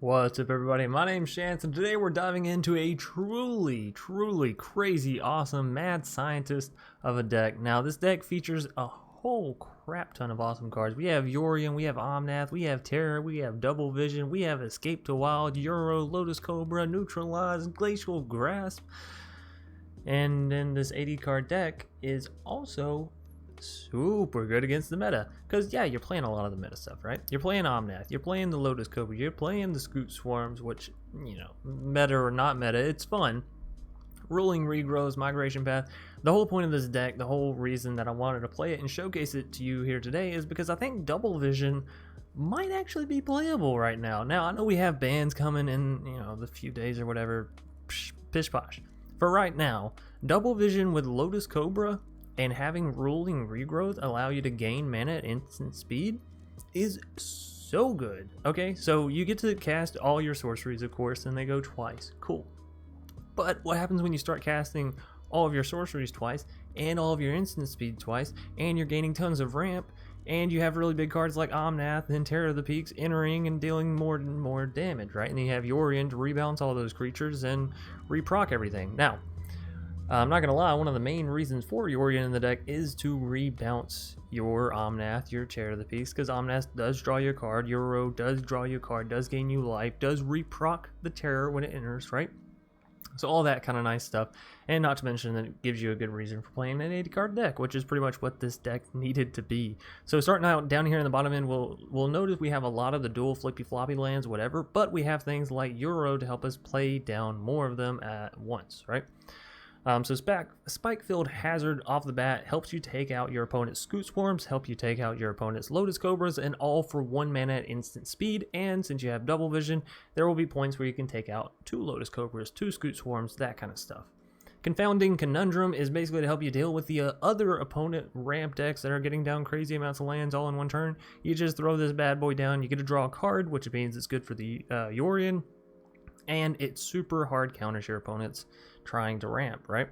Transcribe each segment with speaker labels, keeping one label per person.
Speaker 1: What's up, everybody? My name's Chance, and today we're diving into a truly crazy, awesome, mad scientist of a deck. Now, this deck features a whole crap ton of awesome cards. We have Yorion, we have Omnath, we have Terror, we have Double Vision, we have Escape to Wild, Euro, Lotus Cobra, Neutralize, Glacial Grasp. And then this 80 card deck is also super good against the meta, because yeah, you're playing a lot of the meta stuff, right? You're playing Omnath, you're playing the Lotus Cobra, you're playing the Scoot Swarms, which, you know, meta or not meta, it's fun. Roiling Regrowth, Migration Path. The whole point of this deck, the whole reason that I wanted to play it and showcase it to you here today is because I think Double Vision might actually be playable right now. Now, I know we have bans coming in, you know, the few days or whatever, pish posh. For right now, Double Vision with Lotus Cobra and having Roiling Regrowth allow you to gain mana at instant speed is so good. Okay, so you get to cast all your sorceries, of course, and they go twice. Cool. But what happens when you start casting all of your sorceries twice and all of your instant speed twice, and you're gaining tons of ramp, and you have really big cards like Omnath and Terror of the Peaks entering and dealing more and more damage, right? And then you have Yorion to rebalance all those creatures and reproc everything. Now, I'm not gonna lie, one of the main reasons for Yorion in the deck is to rebounce your Omnath, your Terror of the Peaks, because Omnath does draw you a card, Euro does draw you a card, does gain you life, does reproc the Terror when it enters, right? So all that kind of nice stuff, and not to mention that it gives you a good reason for playing an 80 card deck, which is pretty much what this deck needed to be. So starting out down here in the bottom end, we'll notice we have a lot of the dual flippy floppy lands, whatever, but we have things like Euro to help us play down more of them at once, right? So Spike-Filled Hazard off the bat helps you take out your opponent's Scoot Swarms, help you take out your opponent's Lotus Cobras, and all for 1 mana at instant speed. And since you have Double Vision, there will be points where you can take out 2 Lotus Cobras, 2 Scoot Swarms, that kind of stuff. Confounding Conundrum is basically to help you deal with the other opponent ramp decks that are getting down crazy amounts of lands all in one turn. You just throw this bad boy down, you get to draw a card, which means it's good for the Yorion, and it super hard counters your opponents trying to ramp, right?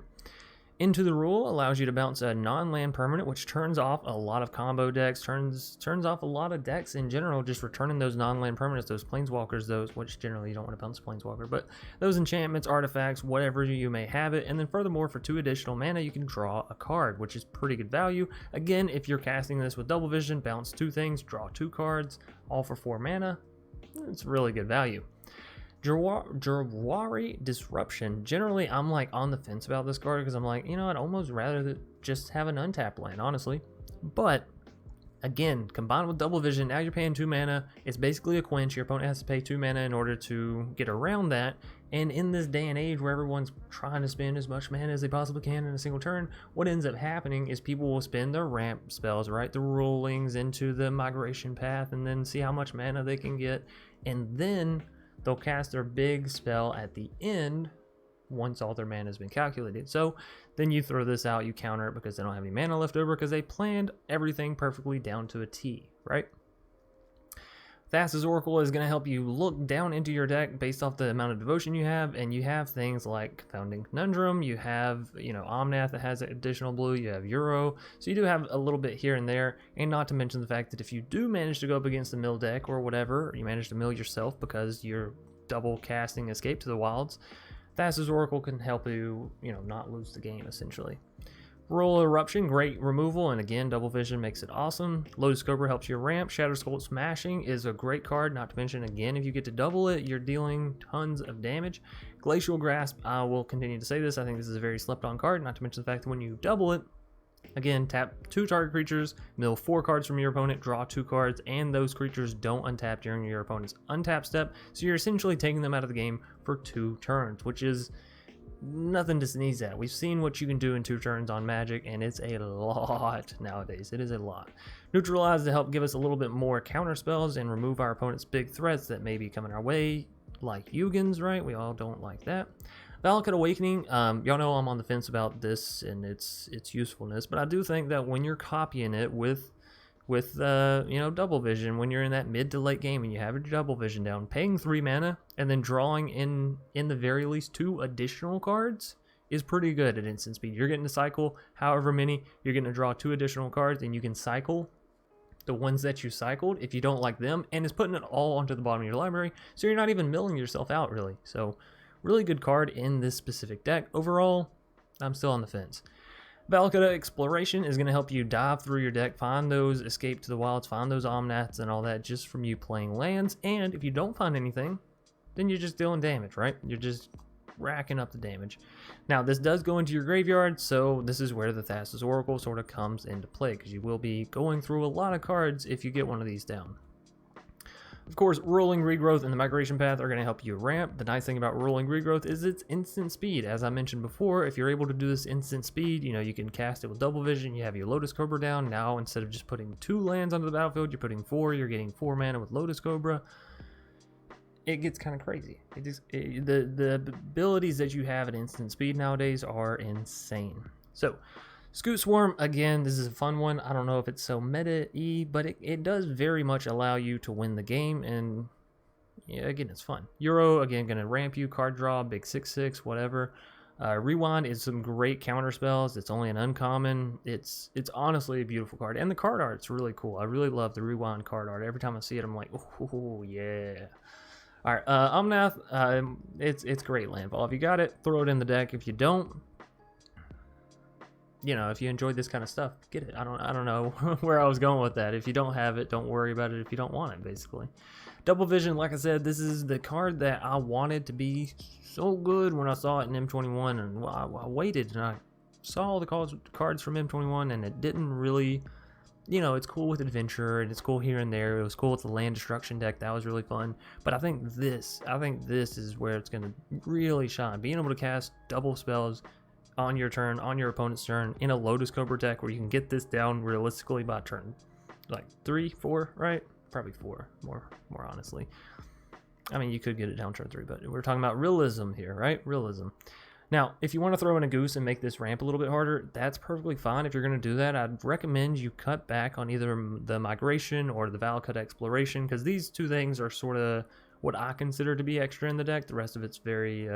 Speaker 1: Into the Roil allows you to bounce a non-land permanent, which turns off a lot of combo decks, turns off a lot of decks in general, just returning those non-land permanents, those planeswalkers, those, which generally you don't want to bounce planeswalker, but those enchantments, artifacts, whatever you may have it. And then furthermore, for 2 additional mana, you can draw a card, which is pretty good value. Again, if you're casting this with Double Vision, bounce 2 things, draw 2 cards, all for 4 mana. It's really good value. Jawari Disruption. Generally, I'm like on the fence about this card because I'm like, you know, I'd almost rather just have an untapped land, honestly. But again, combined with Double Vision, now you're paying 2 mana. It's basically a quench. Your opponent has to pay 2 mana in order to get around that. And in this day and age where everyone's trying to spend as much mana as they possibly can in a single turn, what ends up happening is people will spend their ramp spells, right? The rollings into the migration path, and then see how much mana they can get. And then they'll cast their big spell at the end once all their mana has been calculated. So then you throw this out, you counter it because they don't have any mana left over because they planned everything perfectly down to a T, right? Thassa's Oracle is going to help you look down into your deck based off the amount of devotion you have, and you have things like Confounding Conundrum, you have, you know, Omnath that has additional blue, you have Euro, so you do have a little bit here and there, and not to mention the fact that if you do manage to go up against the mill deck or whatever, or you manage to mill yourself because you're double casting Escape to the Wilds, Thassa's Oracle can help you, you know, not lose the game essentially. Roll Eruption, great removal, and again, Double Vision makes it awesome. Lotus Cobra helps you ramp. Shadow Skull Smashing is a great card, not to mention, again, if you get to double it, you're dealing tons of damage. Glacial Grasp, I will continue to say this, I think this is a very slept on card, not to mention the fact that when you double it, again, tap 2 target creatures, mill 4 cards from your opponent, draw 2 cards, and those creatures don't untap during your opponent's untap step, so you're essentially taking them out of the game for 2 turns, which is nothing to sneeze at. We've seen what you can do in 2 turns on Magic, and it's a lot nowadays. It is a lot. Neutralize to help give us a little bit more counter spells and remove our opponent's big threats that may be coming our way, like Yugen's, right? We all don't like that. Valakut Awakening, y'all know I'm on the fence about this and its usefulness, but I do think that when you're copying it with you know, Double Vision, when you're in that mid to late game and you have your Double Vision down, paying 3 mana and then drawing in the very least 2 additional cards is pretty good at instant speed. You're getting to cycle however many, you're getting to draw 2 additional cards, and you can cycle the ones that you cycled if you don't like them, and it's putting it all onto the bottom of your library, so you're not even milling yourself out really. So really good card in this specific deck. Overall, I'm still on the fence. Valakut Exploration is going to help you dive through your deck, find those Escape to the Wilds, find those Omnaths and all that just from you playing lands, and if you don't find anything, then you're just dealing damage, right? You're just racking up the damage. Now, this does go into your graveyard, so this is where the Thassa's Oracle sort of comes into play, because you will be going through a lot of cards if you get one of these down. Of course, Roiling Regrowth and the Migration Path are going to help you ramp. The nice thing about Roiling Regrowth is it's instant speed. As I mentioned before, if you're able to do this instant speed, you know, you can cast it with Double Vision, you have your Lotus Cobra down. Now, instead of just putting 2 lands onto the battlefield, you're putting 4, you're getting 4 mana with Lotus Cobra. It gets kind of crazy. The abilities that you have at instant speed nowadays are insane. So, Scoot Swarm, again, this is a fun one. I don't know if it's so meta-y, but it does very much allow you to win the game, and yeah, again, it's fun. Euro, again, going to ramp you, card draw, big 6/6, whatever. Rewind is some great counter spells. It's only an uncommon. It's honestly a beautiful card, and the card art's really cool. I really love the Rewind card art. Every time I see it, I'm like, oh, yeah. All right, Omnath, it's great landfall. If you got it, throw it in the deck. If you don't, you know, if you enjoyed this kind of stuff, get it. I don't know where I was going with that. If you don't have it, don't worry about it if you don't want it, basically. Double Vision, like I said, this is the card that I wanted to be so good when I saw it in M21, and I waited, and I saw all the cards from M21, and it didn't really, you know, it's cool with adventure, and it's cool here and there. It was cool with the land destruction deck. That was really fun. But I think this is where it's going to really shine. Being able to cast double spells on your turn, on your opponent's turn, in a Lotus Cobra deck where you can get this down realistically by turn like 3, 4, right? Probably 4, more honestly. I mean, you could get it down turn 3, but we're talking about realism here, right? Realism. Now, if you want to throw in a goose and make this ramp a little bit harder, that's perfectly fine. If you're going to do that, I'd recommend you cut back on either the Migration or the Valakut Exploration, because these two things are sort of what I consider to be extra in the deck. The rest of it's very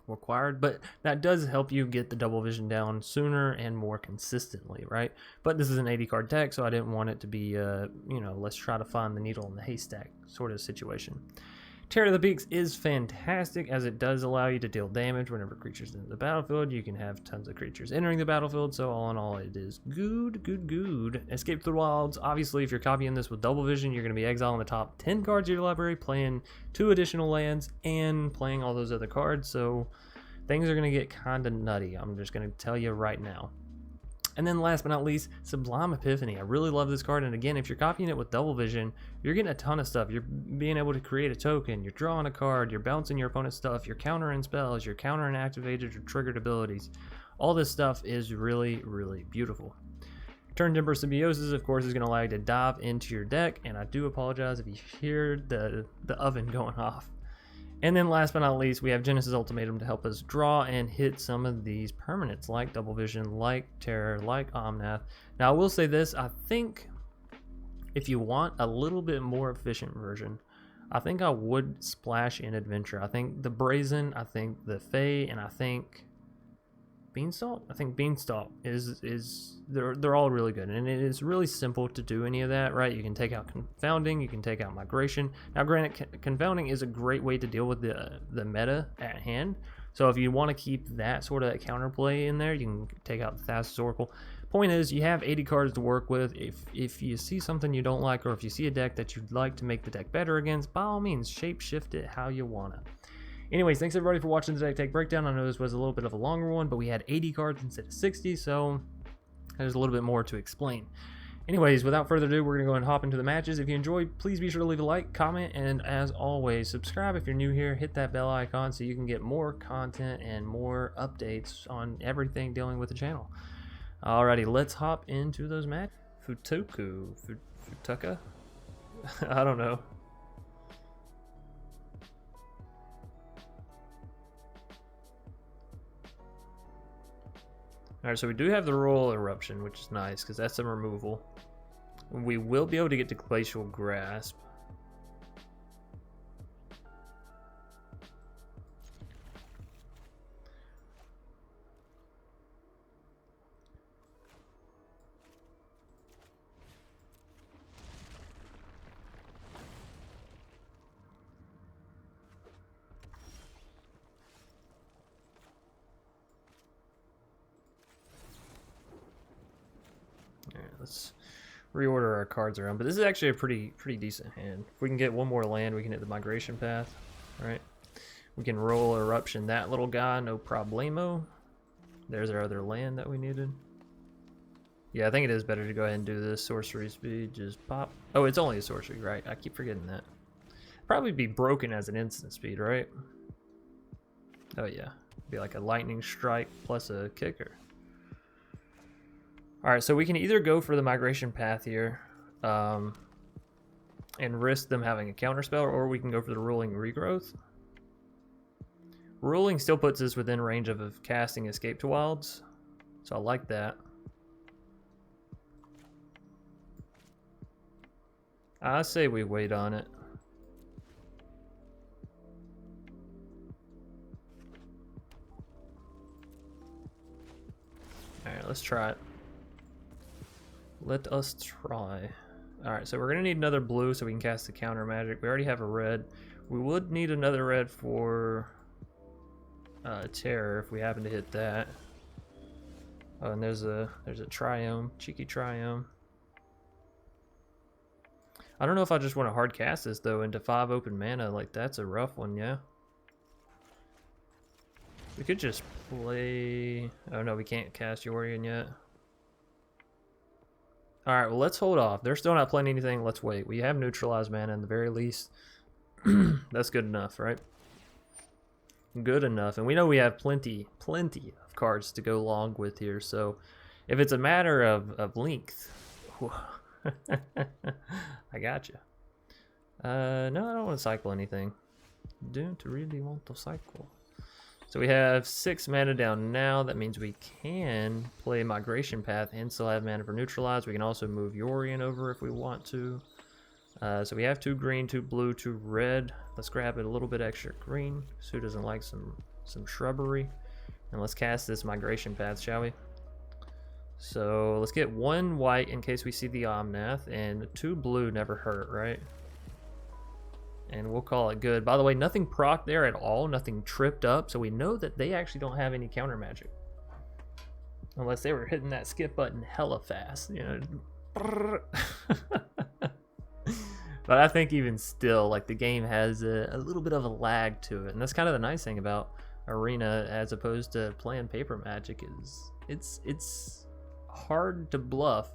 Speaker 1: required, but that does help you get the Double Vision down sooner and more consistently, right? But this is an 80 card deck, so I didn't want it to be you know, let's try to find the needle in the haystack sort of situation. Tear to the Peaks is fantastic, as it does allow you to deal damage whenever creatures enter the battlefield. You can have tons of creatures entering the battlefield, so all in all, it is good. Escape to the Wilds, obviously, if you're copying this with Double Vision, you're going to be exiling the top 10 cards of your library, playing 2 additional lands, and playing all those other cards, so things are going to get kind of nutty. I'm just going to tell you right now. And then last but not least, Sublime Epiphany. I really love this card, and again, if you're copying it with Double Vision, you're getting a ton of stuff. You're being able to create a token, you're drawing a card, you're bouncing your opponent's stuff, you're countering spells, you're countering activated or triggered abilities. All this stuff is really, really beautiful. Turn Timber Symbiosis, of course, is going to allow you to dive into your deck, and I do apologize if you hear the oven going off. And then last but not least, we have Genesis Ultimatum to help us draw and hit some of these permanents like Double Vision, like Terror, like Omnath. Now, I will say this, I think if you want a little bit more efficient version, I think I would splash in Adventure. I think the Brazen, I think the Fae, and I think Beanstalk? I think Beanstalk they're all really good, and it is really simple to do any of that, right? You can take out Confounding, you can take out Migration. Now, granted, Confounding is a great way to deal with the meta at hand, so if you want to keep that sort of counterplay in there, you can take out the Thassa's Oracle. Point is, you have 80 cards to work with. If you see something you don't like, or if you see a deck that you'd like to make the deck better against, by all means, shape shift it how you want to. Anyways, thanks everybody for watching the deck tech breakdown. I know this was a little bit of a longer one, but we had 80 cards instead of 60, so there's a little bit more to explain. Anyways, without further ado, we're going to go and hop into the matches. If you enjoyed, please be sure to leave a like, comment, and as always, subscribe if you're new here. Hit that bell icon so you can get more content and more updates on everything dealing with the channel. Alrighty, let's hop into those matches. Futuka? I don't know. Alright, so we do have the Royal Eruption, which is nice, because that's a removal. We will be able to get to Glacial Grasp. let's reorder our cards around. But this is actually a pretty decent hand. If we can get one more land, we can hit the migration path, right? We can roll Eruption that little guy, no problemo. There's our other land that we needed. Yeah, I think it is better to go ahead and do this. Sorcery speed, just pop. Oh, it's only a sorcery, right? I keep forgetting that. Probably be broken as an instant speed, right? Oh yeah, be like a lightning strike plus a kicker. All right, so we can either go for the migration path here and risk them having a counter spell, or we can go for the Roiling Regrowth. Ruling still puts us within range of casting Escape to Wilds, so I like that. I say we wait on it. Alright, let's try it. Let us try. Alright, so we're going to need another blue so we can cast the counter magic. We already have a red. We would need another red for Terror if we happen to hit that. Oh, and there's a Triome, cheeky Triome. I don't know if I just want to hard cast this though into 5 open mana. Like, that's a rough one, yeah. We could just play... Oh no, we can't cast Yorion yet. Alright, well let's hold off. They're still not playing anything. Let's wait. We have neutralized mana in the very least. That's good enough, right? Good enough. And we know we have plenty of cards to go along with here. So if it's a matter of length... I got you. No, I don't want to cycle anything. Don't really want to cycle. So we have 6 mana down now. That means we can play Migration Path and still have mana for Neutralize. We can also move Yorion over if we want to. So we have 2 green, 2 blue, 2 red. Let's grab it a little bit extra green. So who doesn't like some shrubbery? And let's cast this Migration Path, shall we? So let's get 1 white in case we see the Omnath, and 2 blue never hurt, right? And we'll call it good. By the way, nothing proc there at all, nothing tripped up, so we know that they actually don't have any counter magic. Unless they were hitting that skip button hella fast, you know. But I think even still, like, the game has a little bit of a lag to it, and that's kind of the nice thing about Arena as opposed to playing paper Magic is it's hard to bluff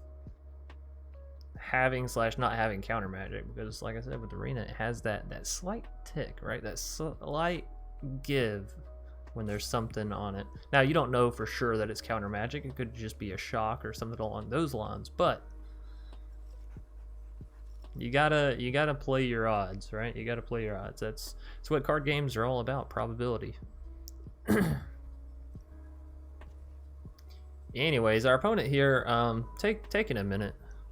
Speaker 1: having / not having counter magic, because like I said with Arena, it has that slight tick, right? That slight give when there's something on it. Now you don't know for sure that it's counter magic. It could just be a shock or something along those lines, but you gotta play your odds, right? You gotta play your odds. That's what card games are all about, probability. Anyways, our opponent here,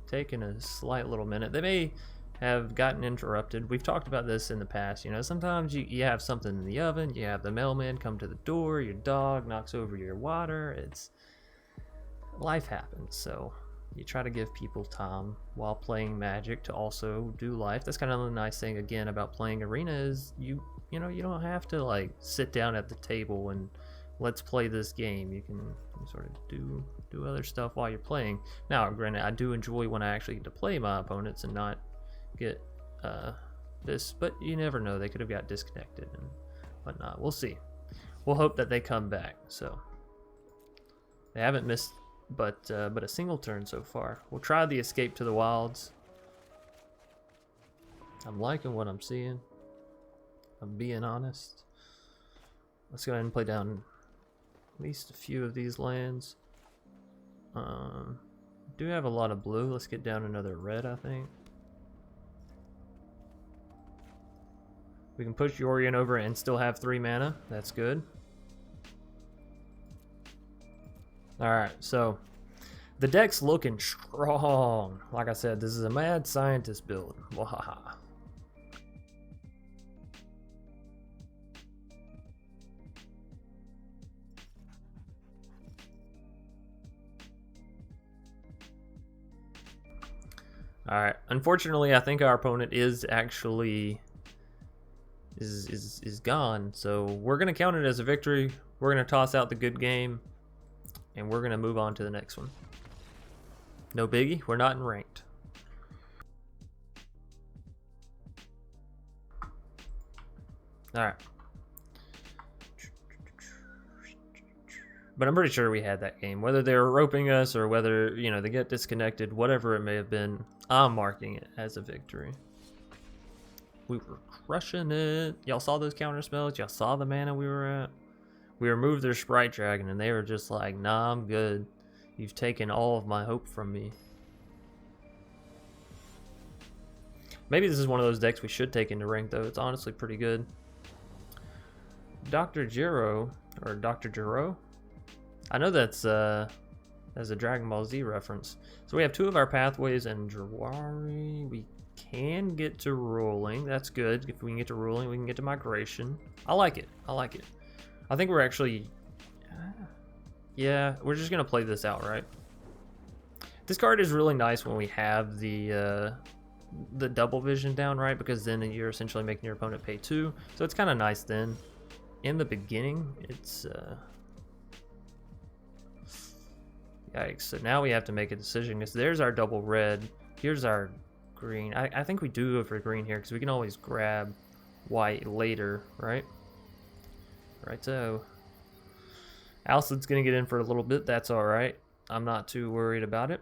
Speaker 1: taking a slight little minute. They may have gotten interrupted. We've talked about this in the past. You know, sometimes you have something in the oven, you have the mailman come to the door, your dog knocks over your water. Life happens, so you try to give people time while playing Magic to also do life. That's kind of the nice thing again about playing Arena is you know, you don't have to like sit down at the table and let's play this game. You can sort of do other stuff while you're playing. Now, granted, I do enjoy when I actually get to play my opponents and not get this, but you never know. They could have got disconnected and whatnot. We'll see. We'll hope that they come back. So they haven't missed but a single turn so far. We'll try the Escape to the Wilds. I'm liking what I'm seeing. I'm being honest. Let's go ahead and play down at least a few of these lands. Do have a lot of blue. Let's get down another red, I think. We can push Yorion over and still have 3 mana. That's good. Alright, so the deck's looking strong. Like I said, this is a mad scientist build. Wahaha. Alright, unfortunately I think our opponent is actually is gone, so we're gonna count it as a victory. We're gonna toss out the good game and we're gonna move on to the next one. No biggie, we're not in ranked. Alright. But I'm pretty sure we had that game. Whether they were roping us or whether, you know, they get disconnected, whatever it may have been, I'm marking it as a victory. We were crushing it. Y'all saw those counter spells? Y'all saw the mana we were at? We removed their Sprite Dragon and they were just like, nah, I'm good. You've taken all of my hope from me. Maybe this is one of those decks we should take into rank, though. It's honestly pretty good. Dr. Jiro, or Dr. Jiro? I know that's a Dragon Ball Z reference. So we have 2 of our pathways and Drawari. We can get to Roiling. That's good. If we can get to Roiling, we can get to Migration. I like it. I like it. I think we're actually... yeah, we're just going to play this out, right? This card is really nice when we have the double vision down, right? Because then you're essentially making your opponent pay 2. So it's kind of nice then. In the beginning, it's... yikes. So now we have to make a decision because there's our double red. Here's our green. I think we do go for green here because we can always grab white later, right? Righto. Alcid's going to get in for a little bit. That's all right. I'm not too worried about it.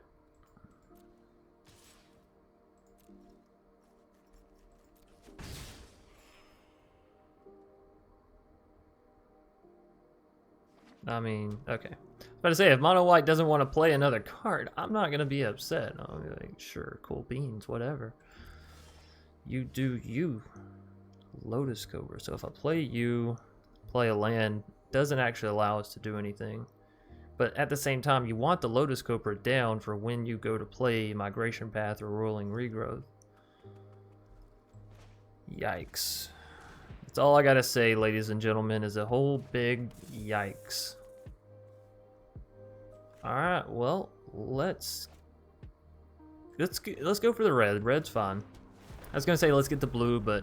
Speaker 1: I mean, okay. But to say, if Mono White doesn't want to play another card, I'm not going to be upset. I'll be like, sure, cool beans, whatever. You do you. Lotus Cobra. So if I play you, play a land, doesn't actually allow us to do anything. But at the same time, you want the Lotus Cobra down for when you go to play Migration Path or Roiling Regrowth. Yikes. That's all I gotta say, ladies and gentlemen, is a whole big yikes. Alright, well, let's go for the red. Red's fine. I was gonna say let's get the blue, but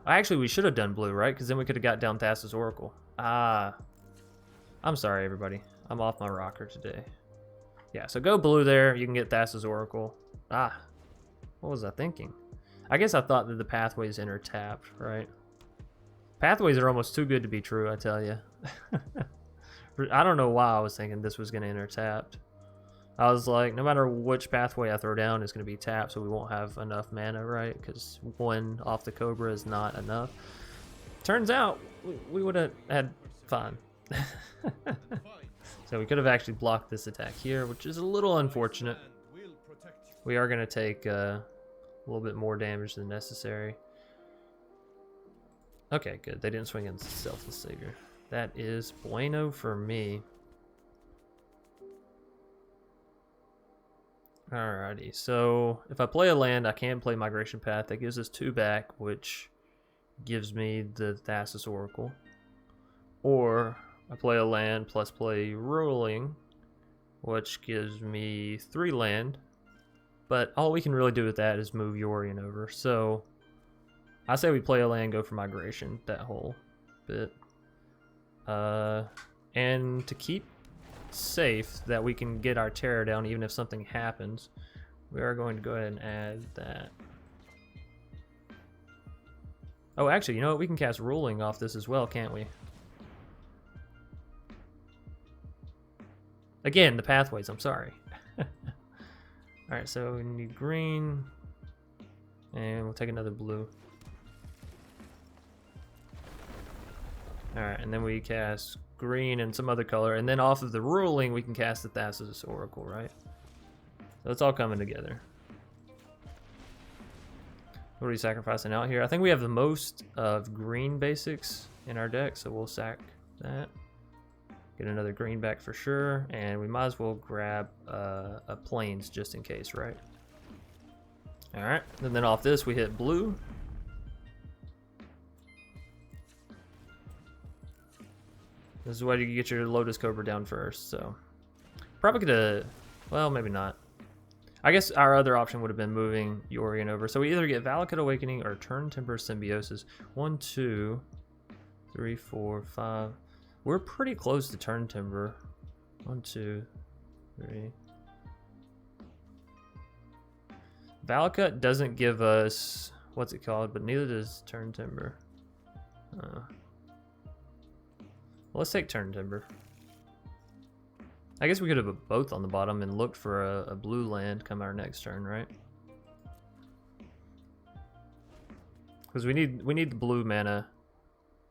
Speaker 1: actually we should have done blue, right? Because then we could have got down Thassa's Oracle. Ah. I'm sorry, everybody. I'm off my rocker today. Yeah, so go blue there. You can get Thassa's Oracle. Ah. What was I thinking? I guess I thought that the pathways enter tapped, right? Pathways are almost too good to be true, I tell you. I don't know why I was thinking this was going to enter tapped. I was like, no matter which pathway I throw down, it's going to be tapped, so we won't have enough mana, right? Because 1 off the Cobra is not enough. Turns out, we would have had fun. So we could have actually blocked this attack here, which is a little unfortunate. We are going to take a little bit more damage than necessary. Okay, good. They didn't swing in Selfless Savior. That is bueno for me. Alrighty, so if I play a land, I can play Migration Path. That gives us 2 back, which gives me the Thassa's Oracle. Or I play a land plus play Roiling, which gives me 3 land. But all we can really do with that is move Yorion over. So I say we play a land, go for Migration, that whole bit. And to keep safe that we can get our terror down even if something happens, we are going to go ahead and add that. Oh, actually, you know what? We can cast Roiling off this as well, can't we? Again, the pathways, I'm sorry. Alright, so we need green. And we'll take another blue. Alright, and then we cast green and some other color. And then off of the Roiling, we can cast the Thassa's Oracle, right? So it's all coming together. What are we sacrificing out here? I think we have the most of green basics in our deck, so we'll sack that. Get another green back for sure, and we might as well grab a plains just in case, right? Alright, and then off this we hit blue. This is why you get your Lotus Cobra down first, so. Probably could have, well, maybe not. I guess our other option would have been moving Yorion over. So we either get Valakut Awakening or Turn Timber Symbiosis. 1, 2, 3, 4, 5. We're pretty close to Turn Timber. 1, 2, 3. Valakut doesn't give us, what's it called, but neither does Turn Timber. Well, let's take Turn Timber. I guess we could have put both on the bottom and looked for a blue land come our next turn, right? Because we need the blue mana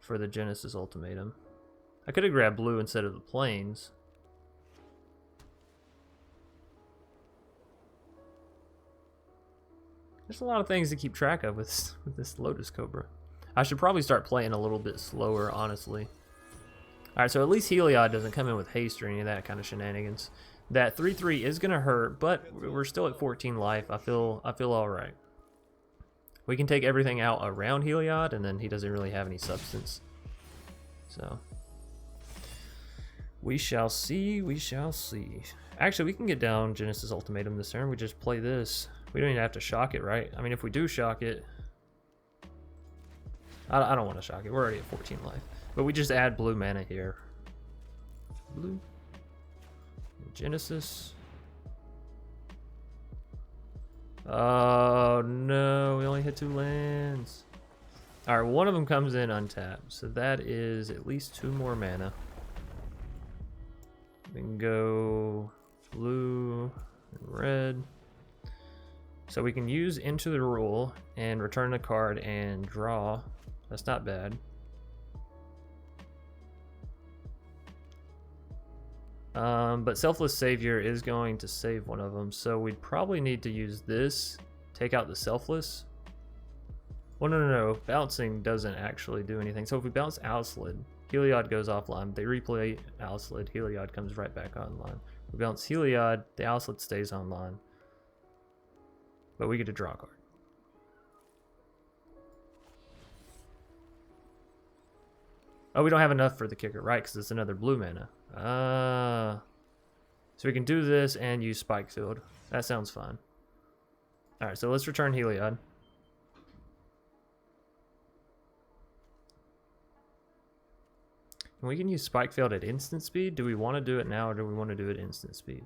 Speaker 1: for the Genesis Ultimatum. I could have grabbed blue instead of the plains. There's a lot of things to keep track of with this Lotus Cobra. I should probably start playing a little bit slower, honestly. Alright, so at least Heliod doesn't come in with haste or any of that kind of shenanigans. That 3/3 is gonna hurt, but we're still at 14 life. I feel alright. We can take everything out around Heliod, and then he doesn't really have any substance. So we shall see, we shall see. Actually, we can get down Genesis Ultimatum this turn. We just play this. We don't even have to shock it, right? I mean, if we do shock it, I don't want to shock it. We're already at 14 life. But we just add blue mana here. Blue. Genesis. Oh no, we only hit 2 lands. Alright, one of them comes in untapped. So that is at least 2 more mana. We can go blue and red. So we can use Into the Roil and return a card and draw. That's not bad. But Selfless Savior is going to save one of them, so we'd probably need to use this, take out the Selfless. Well, no. Bouncing doesn't actually do anything. So if we bounce Owlslid, Heliod goes offline. They replay Owlslid, Heliod comes right back online. We bounce Heliod, the Owlslid stays online. But we get to draw a card. Oh, we don't have enough for the kicker, right? Because it's another blue mana. So we can do this and use Spike Field. That sounds fun. Alright, so let's return Heliod. And we can use Spike Field at instant speed. Do we want to do it now, or do we want to do it instant speed?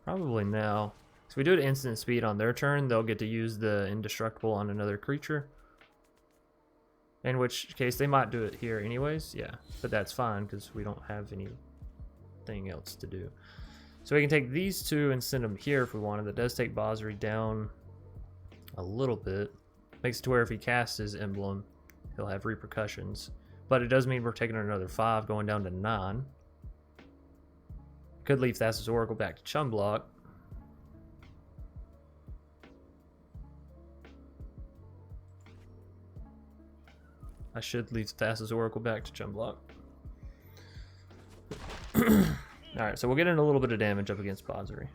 Speaker 1: Probably now. So we do it instant speed on their turn, they'll get to use the indestructible on another creature. In which case they might do it here anyways, yeah. But that's fine because we don't have anything else to do. So we can take these two and send them here if we wanted. That does take Basri down a little bit. Makes it to where if he casts his emblem, he'll have repercussions. But it does mean we're taking another 5, going down to 9. Could leave Thassa's Oracle back to Chum Block. I should leave Thassa's Oracle back to Chum Block. Alright, so we'll get in a little bit of damage up against Basri.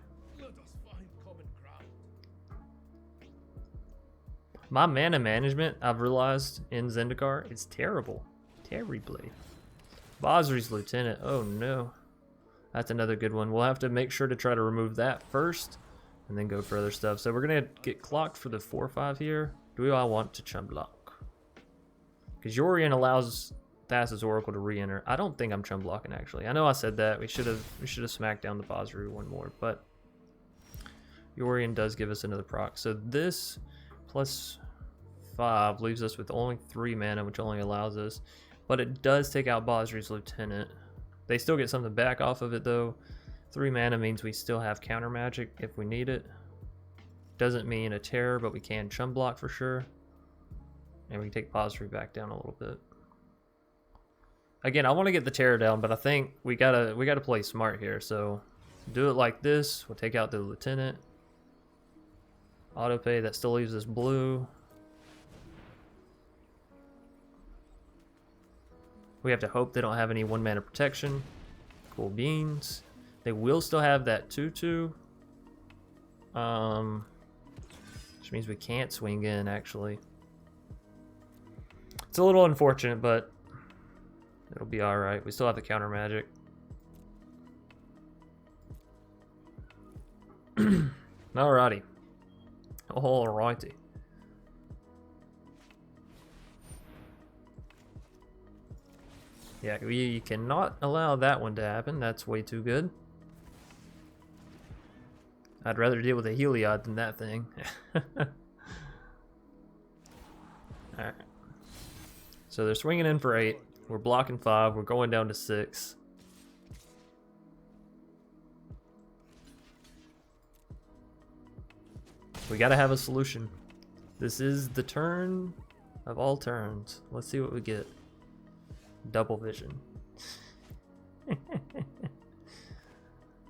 Speaker 1: My mana management, I've realized, in Zendikar, is terrible. Terribly. Basri's Lieutenant, oh no. That's another good one. We'll have to make sure to try to remove that first, and then go for other stuff. So we're going to get clocked for the 4/5 here. Do we all want to Chum Block? Because Yorion allows Thassa's Oracle to re-enter. I don't think I'm Chum Blocking, actually. I know I said that. We should have smacked down the Basri one more, but Yorion does give us another proc. So this plus 5 leaves us with only 3 mana, which only allows us. But it does take out Basri's Lieutenant. They still get something back off of it, though. 3 mana means we still have counter magic if we need it. Doesn't mean a terror, but we can Chum Block for sure. And we can take Basri back down a little bit. Again, I want to get the terror down, but I think we gotta play smart here. So do it like this. We'll take out the Lieutenant. Autopay, that still leaves us blue. We have to hope they don't have any 1 mana protection. Cool beans. They will still have that 2/2. Which means we can't swing in, actually. It's a little unfortunate, but it'll be alright. We still have the counter magic. Alrighty. Alrighty. Yeah, we cannot allow that one to happen. That's way too good. I'd rather deal with a Heliod than that thing. Alright. So they're swinging in for 8. We're blocking 5. We're going down to 6. We gotta have a solution. This is the turn of all turns. Let's see what we get. Double Vision.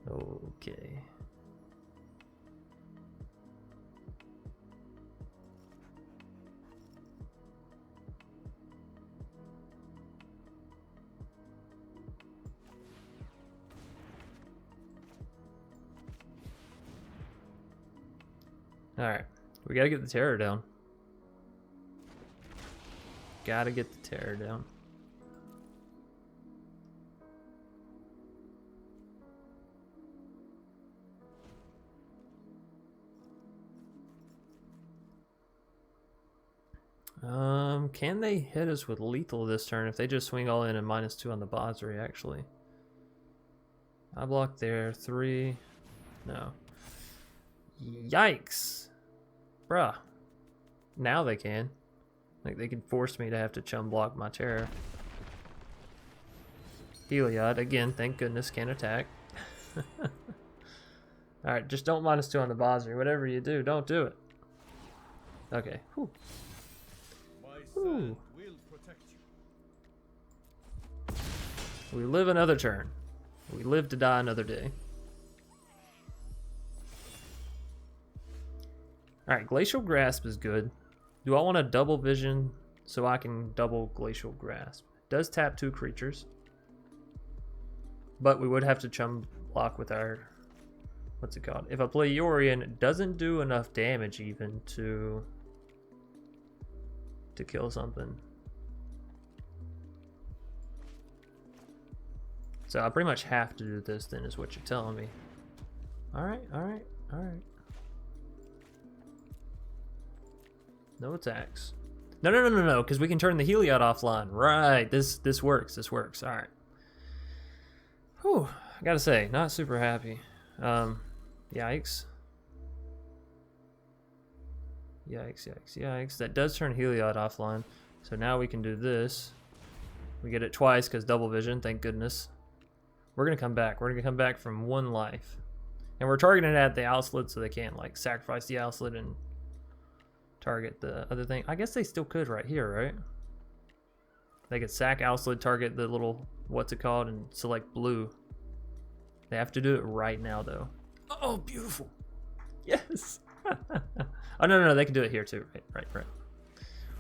Speaker 1: Okay. Alright, we gotta get the terror down. Gotta get the terror down. Can they hit us with lethal this turn if they just swing all in and -2 on the Bozri, actually? I blocked there. 3. No. Yikes. Bruh. Now they can. Like, they can force me to have to chum block my terror. Heliod, again, thank goodness, can't attack. Alright, just don't -2 on the Bozri. Whatever you do, don't do it. Okay. Whew. Whew. We live another turn. We live to die another day. Alright, Glacial Grasp is good. Do I want a double vision so I can double Glacial Grasp? It does tap 2 creatures. But we would have to chum block with our... What's it called? If I play Yorion, it doesn't do enough damage even to kill something. So I pretty much have to do this then, is what you're telling me. Alright, alright, alright. No attacks. No, because we can turn the Heliod offline. Right, this works, this works. Alright. Whew, I gotta say, not super happy. Yikes. Yikes. That does turn Heliod offline. So now we can do this. We get it twice because double vision, thank goodness. We're gonna come back. We're gonna come back from 1 life. And we're targeting it at the Owslet so they can't like sacrifice the Owslet and target the other thing. I guess they still could right here, right? They could sack Owslet, target the little, what's it called, and select blue. They have to do it right now though. Oh, beautiful. Yes. Oh, no, they can do it here too. Right.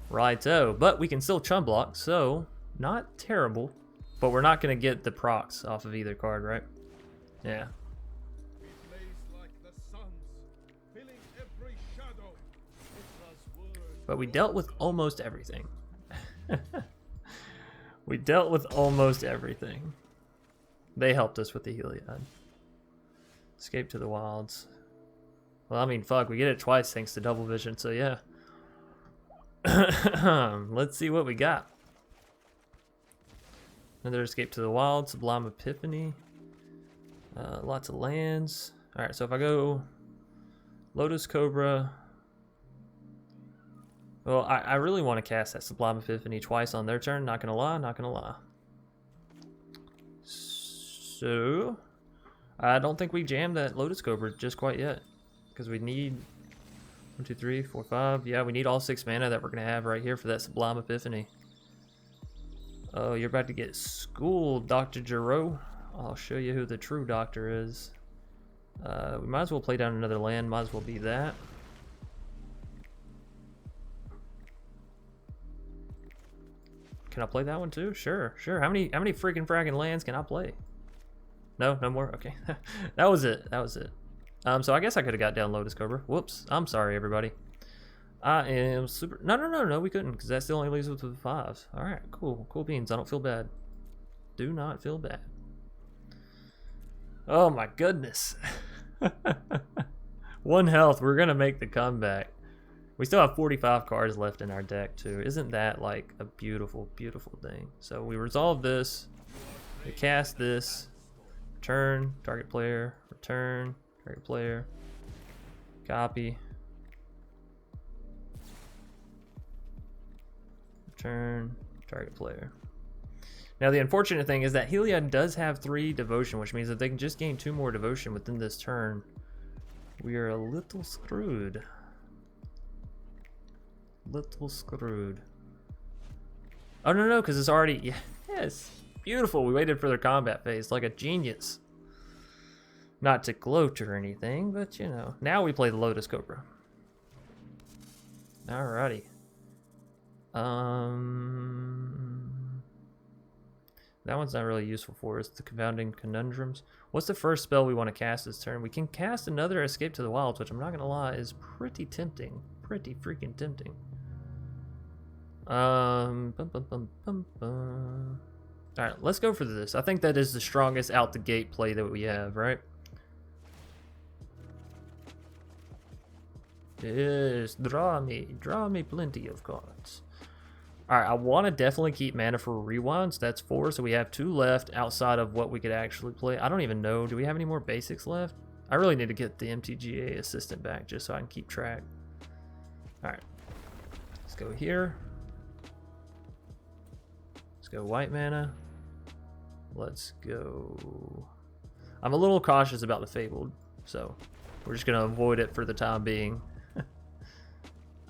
Speaker 1: Righto. But we can still chum block, so not terrible. But we're not going to get the procs off of either card, right? Yeah. But we dealt with almost everything. We dealt with almost everything. They helped us with the Heliod. Escape to the Wilds. Well, I mean, fuck, we get it twice thanks to double vision, so yeah. Let's see what we got. Another Escape to the Wild, Sublime Epiphany. Lots of lands. Alright, so if I go Lotus Cobra. Well, I really want to cast that Sublime Epiphany twice on their turn, not gonna lie. So I don't think we jammed that Lotus Cobra just quite yet. Because we need 1, 2, 3, 4, 5. Yeah, we need all 6 mana that we're gonna have right here for that Sublime Epiphany. Oh, you're about to get schooled, Dr. Giro. I'll show you who the true doctor is. We might as well play down another land. Might as well be that. Can I play that one too? Sure. How many freaking fragging lands can I play? No more? Okay. That was it. So I guess I could have got down Lotus Cobra. Whoops. I'm sorry, everybody. I am super... No, we couldn't, because that still only leaves us with 5. Alright, cool beans. I don't feel bad. Do not feel bad. Oh my goodness. 1 health. We're going to make the comeback. We still have 45 cards left in our deck, too. Isn't that, like, a beautiful, beautiful thing? So we resolve this. We cast this. Return. Target player. Return. Target player. Copy. Return target player. Now the unfortunate thing is that Heliod does have 3 devotion, which means that they can just gain 2 more devotion within this turn. We are a little screwed. Little screwed. Oh no, because it's already, yeah, yes, beautiful. We waited for their combat phase like a genius. Not to gloat or anything, but you know. Now we play the Lotus Cobra. Alrighty. That one's not really useful for us. The Confounding Conundrums. What's the first spell we want to cast this turn? We can cast another Escape to the Wilds, which I'm not gonna lie is pretty tempting. Pretty freaking tempting. Alright, let's go for this. I think that is the strongest out the gate play that we have, right? Yes, draw me plenty of cards. Alright, I want to definitely keep mana for rewinds. That's 4, so we have 2 left outside of what we could actually play. I don't even know. Do we have any more basics left? I really need to get the MTGA assistant back just so I can keep track. Alright, let's go here. Let's go white mana. Let's go. I'm a little cautious about the Fabled, so we're just going to avoid it for the time being.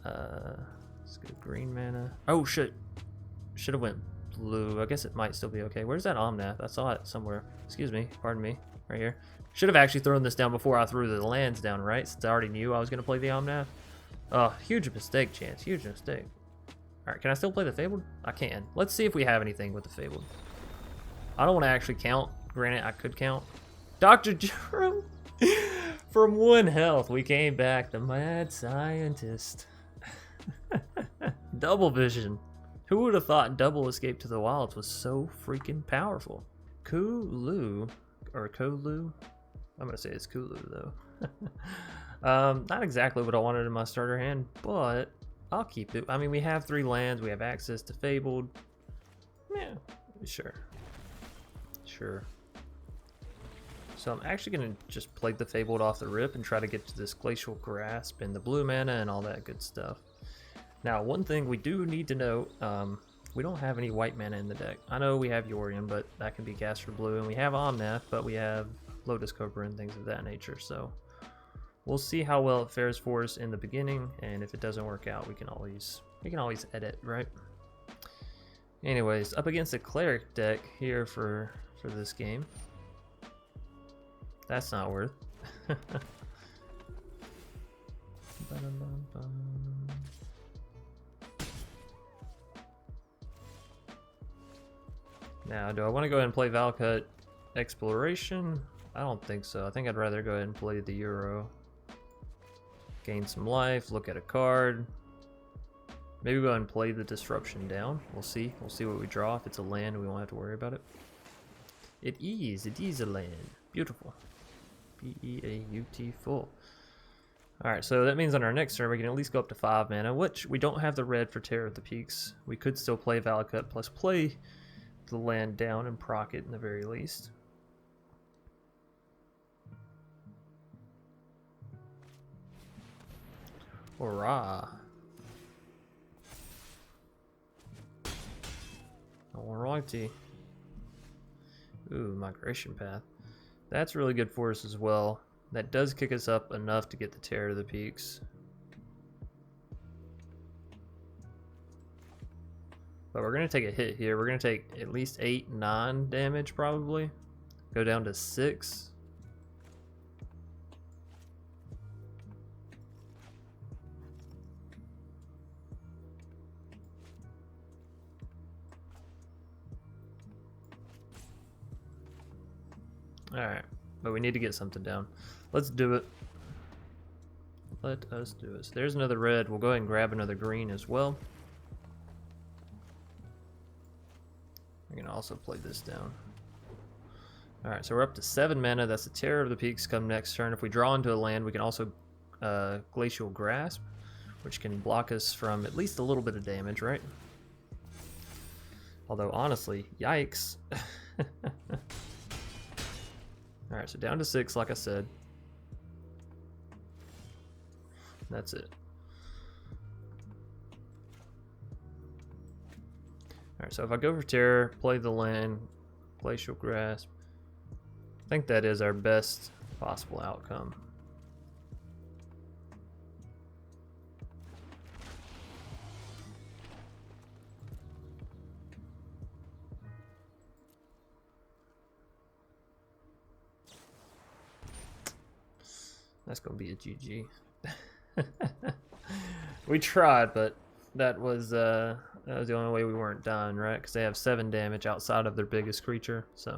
Speaker 1: Let's go green mana. Oh shit. Should have went blue. I guess it might still be okay. Where's that Omnath? I saw it somewhere. Excuse me. Pardon me. Right here. Should have actually thrown this down before I threw the lands down, right? Since I already knew I was going to play the Omnath. Oh, huge mistake, Chance. Huge mistake. Alright, can I still play the Fabled? I can. Let's see if we have anything with the Fabled. I don't want to actually count. Granted, I could count. Dr. Jerome! From 1 health, we came back. The mad scientist. Double Vision. Who would have thought Double Escape to the Wilds was so freaking powerful? Kulu, or Kolu? I'm gonna say it's Kulu though. Not exactly what I wanted in my starter hand, but I'll keep it. I mean, we have 3 lands. We have access to Fabled. Yeah, sure. Sure. So I'm actually going to just play the Fabled off the rip and try to get to this Glacial Grasp and the blue mana and all that good stuff. Now, one thing we do need to know, we don't have any white mana in the deck. I know we have Yorion, but that can be cast for blue, and we have Omnath, but we have Lotus Cobra and things of that nature, so we'll see how well it fares for us in the beginning, and if it doesn't work out, we can always edit, right? Anyways, up against a Cleric deck here for this game. That's not worth. Now, do I want to go ahead and play Valakut Exploration? I don't think so. I think I'd rather go ahead and play the Euro. Gain some life, look at a card. Maybe go ahead and play the Disruption down. We'll see. We'll see what we draw. If it's a land, we won't have to worry about it. It is a land. Beautiful. Beautiful. Alright, so that means on our next turn we can at least go up to 5 mana, which we don't have the red for Terror of the Peaks. We could still play Valakut plus play the land down and proc it in the very least. Hurrah! Alrighty. Ooh, Migration Path. That's really good for us as well. That does kick us up enough to get the Terror of the Peaks. But we're going to take a hit here. We're going to take at least 8, 9 damage probably. Go down to 6. Alright, but we need to get something down. Let's do it. Let us do it. So there's another red. We'll go ahead and grab another green as well. We're going to also play this down. Alright, so we're up to 7 mana. That's the Terror of the Peaks come next turn. If we draw into a land, we can also Glacial Grasp, which can block us from at least a little bit of damage, right? Although, honestly, yikes. Alright, so down to 6, like I said. That's it. Alright, so if I go for Terror, play the land, Glacial Grasp, I think that is our best possible outcome. That's gonna be a GG. We tried, but that was the only way we weren't done, right? Because they have 7 damage outside of their biggest creature, so.